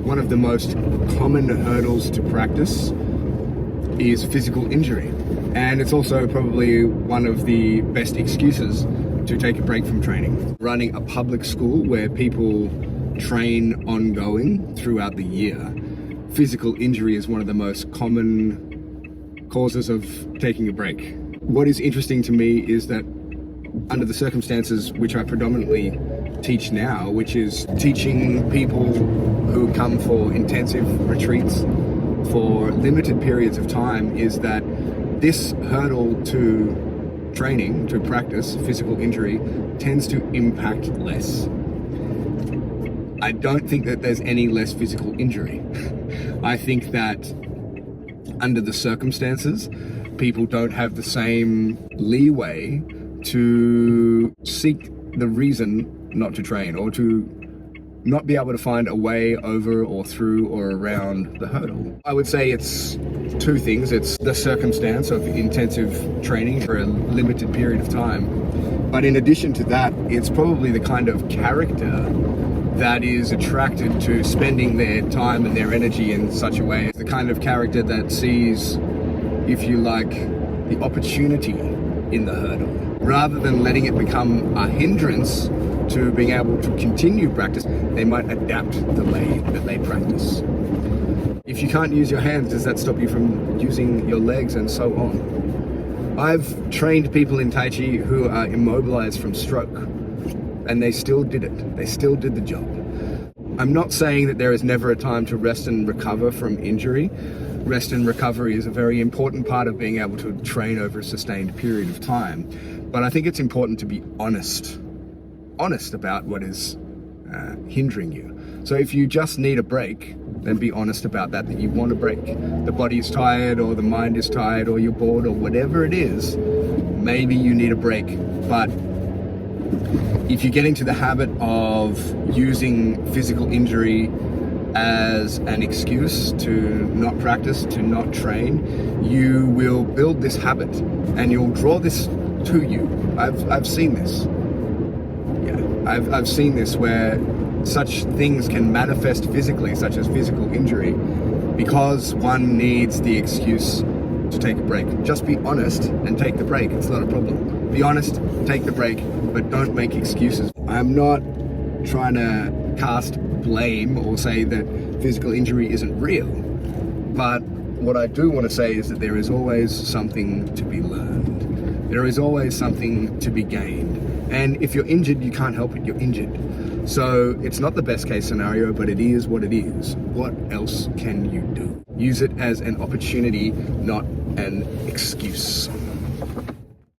one of the most common hurdles to practice is physical injury. And it's also probably one of the best excuses to take a break from training. Running a public school where people train ongoing throughout the year, physical injury is one of the most common causes of taking a break. What is interesting to me is that under the circumstances which I predominantly teach now, which is teaching people who come for intensive retreats for limited periods of time, is that this hurdle to training, to practice physical injury, tends to impact less. I don't think that there's any less physical injury. I think that under the circumstances, people don't have the same leeway to seek the reason not to train, or to not be able to find a way over or through or around the hurdle. I would say it's two things. It's the circumstance of intensive training for a limited period of time. But in addition to that, it's probably the kind of character that is attracted to spending their time and their energy in such a way. It's the kind of character that sees, if you like, the opportunity in the hurdle, rather than letting it become a hindrance to being able to continue practice. They might adapt the way that they practice. If you can't use your hands, does that stop you from using your legs, and so on? I've trained people in Tai Chi who are immobilized from stroke, and they still did it. They still did the job. I'm not saying that there is never a time to rest and recover from injury. Rest and recovery is a very important part of being able to train over a sustained period of time. But I think it's important to be honest about what is hindering you. So if you just need a break, then be honest about that you want a break. The body is tired, or the mind is tired, or you're bored, or whatever it is, maybe you need a break. But if you get into the habit of using physical injury as an excuse to not practice, to not train, you will build this habit and you'll draw this to you. I've seen this. I've seen this where such things can manifest physically, such as physical injury, because one needs the excuse to take a break. Just be honest and take the break. It's not a problem. Be honest, take the break, but don't make excuses. I'm not trying to cast blame or say that physical injury isn't real, but what I do want to say is that there is always something to be learned. There is always something to be gained. And if you're injured, you can't help it, you're injured. So it's not the best case scenario, but it is what it is. What else can you do? Use it as an opportunity, not an excuse.